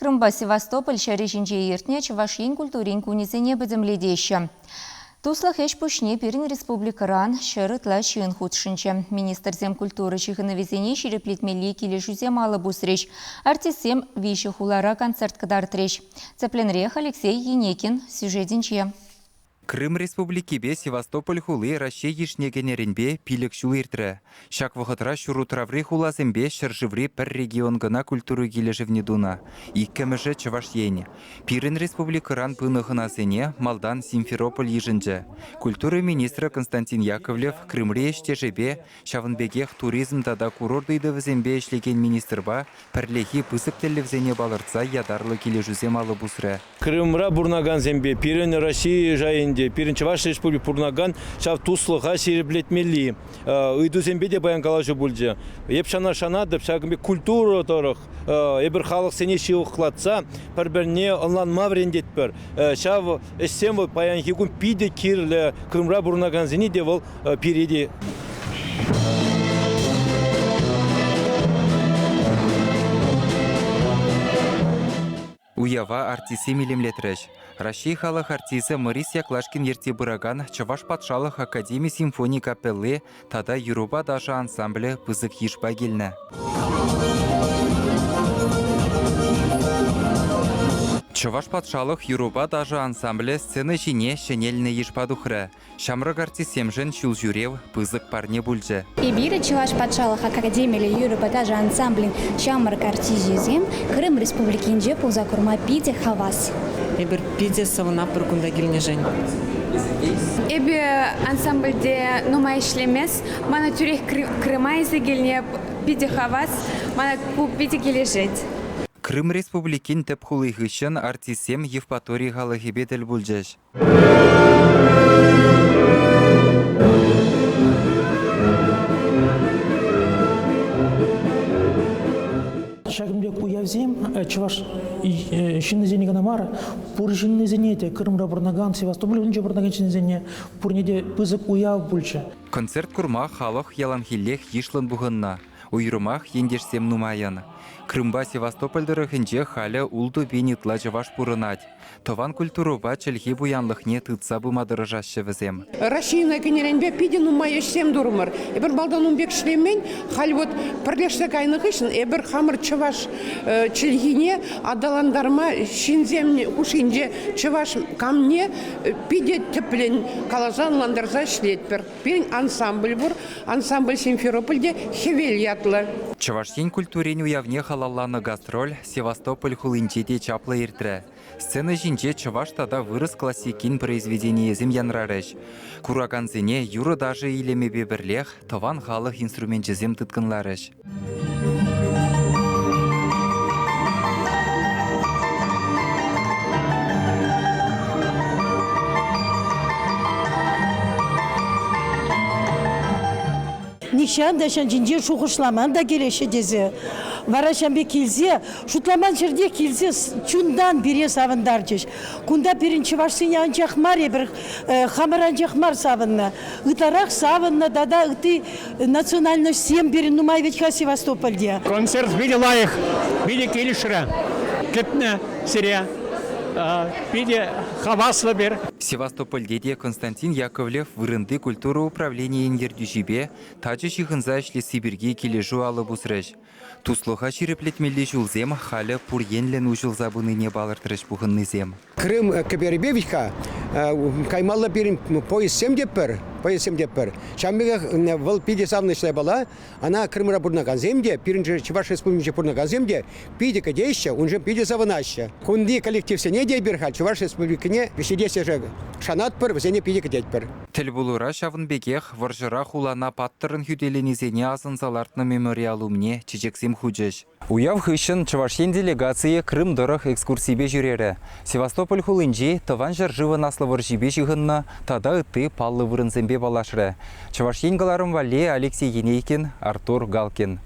Крымба Севастополь шәрежінже ертіне Чувашин культурин кунизене бідімледеші. Туслах еш пушне перін республикаран шырытла шын худшынчы. Министр культуры чығынывезене шереплетмелі келі жүзем алы бұсреш. Артисем виші хулара концерт кадартреш. Цепленрех Алексей Енекин сюжетінче. Крым республикебе Севастополь хулы Россия ешнегенеренбе пилік шулыртыры. Шак вғытра шурутравры хулазембе шыржывры пір регион гына культуры кележевне дуна. Иккеміжі Чуваш ені. Пирин республикаран пынығыназене Малдан Симферополь ежінжі. Культуры министрі Константин Яковлев Крымре ештежебе шавынбегех туризм тада курордыйды візембе ешлеген министрба пірлехи пысып телевзене балыртса ядарлы кележузем алы бұсыры. Крымра бурнаган зембе, пирин России жайынде, пирин Чуваш республик бурнаган, шав туслыға сереплетмели. Үйду зембе де баян калажы бүлде. Еп шана деп шагымбе культура торық, ебір халық сене шиуқлатса, бір-біріне онлан маврендет бір. Шав эссем баян хигун пиде кирлі Крымра бурнаган зене де ол пиреде. Уява артисы милемлетреш. Россия халық артисі Морис Яклашкин ерте бұраган Чуваш патшалық академия симфоний капеллы тада Юруба даже ансамблі пызық ешпа келні. Чуваш патшалық Юруба даже ансамблі сцены жіне шенеліні ешпа дұхры. Шамрық артисем жын шул жүрев пызық парне бүлжі. Ибирі Чуваш патшалық академиялі Юруба даже ансамблін шамрық артизезем Крым республикинже пуза курма пиде хавас. Ебір пиде савына бір күнда келіне жын. Эбі ансамбльде нумай ішлемес, мана түрек Крыма езі келіне пиде хавас, мана куп пиде кележет. Крым республикин тәп хулыйғышын артисем Евпаторий ғалығыбе дәл бүлжеш. Шагымбек уявзем, Чуваш шиннезене ганамара, пур шиннезенете, Крымра бурнаган, Севастополь унче бурнаган шиннезене, пурнеде пызык уяв бүлчі. Концерт курма халық яланхиллех ешлын бұғынна. Уйрымах ендешсем нумаяны. Крымба Севастопольдырыхынче халя улду бенитла Чуваш пурынать. Тован культуру бачылхи буянлыхне тытса бумадырыжашы візем. Россияна кенеренбе пиде нумай ешсем дурмыр. Эбір балдан умбек шлемен, халь вот пірлешті кайнық ішін, эбір хамыр Чуваш чылхине адаландарма шинземне ушинже Чуваш камне пиде тіплен калазан ландарза шлетпір. Пен ансамбль бур, ансамбль Симферопольде хевел ятлы. Чувашин культурен уявне халалланы гастроль Севастополь хулынчеде чаплы иртірі. Сцена жинче Чуваш тада вырыс классикин произведение земянрарыш. Кураганзене юры даже илемебе бірлех, тован халық инструмент жезем тыткынларыш. Nişan da şancınca şu kuşlaman da geleşe deze. Varaşan bir kilze, şutlaman çırdiye kilze çundan biri savundarcış. Kunda birinci varsın yancak mar ya bir hamarancak mar savunna. Itarak savunna dada iti nasyonalno siyem birin numay veçka Sevastopol diye. Konser bili layık, bili kelişire, ketne siriya. Пиде хаваслы бер. Севастопольде Константин Яковлев вырынды культура управления индердюжибе тачы шихынза ішлі Сибирге кележу алы бұсырыш. Туслыға шереплетмелі жылзем халі пуренлен ұжылза бұныне балыртырыш бұғыннызем. Крым Каберебевичка каймалла берін поезд 7 деппер. Шамбега вал пиде савнычная была, она Крымра бурнаган земде, пиринже Чуваш республики бурнаган земде, пиде кадеща, он же пиде саванаща. Кунди коллектив сене деберха, Чуваш республики не, веседесе же шанат пер, везене пиде кадетпер. Телбулура шавынбегех варжыра хулана паттырын хүделенізене азынзалартны мемориалумне чечексем худжеш. Уяв хыщын Чувашин делегации Крым дорых экскурсибе жүрері. Севастополь хулынжи тыван жаржывы наслывыр жибе жығынна тада ыты паллы вырынзембе балашыры. Чувашин галарым вале Алексей Енейкин, Артур Галкин.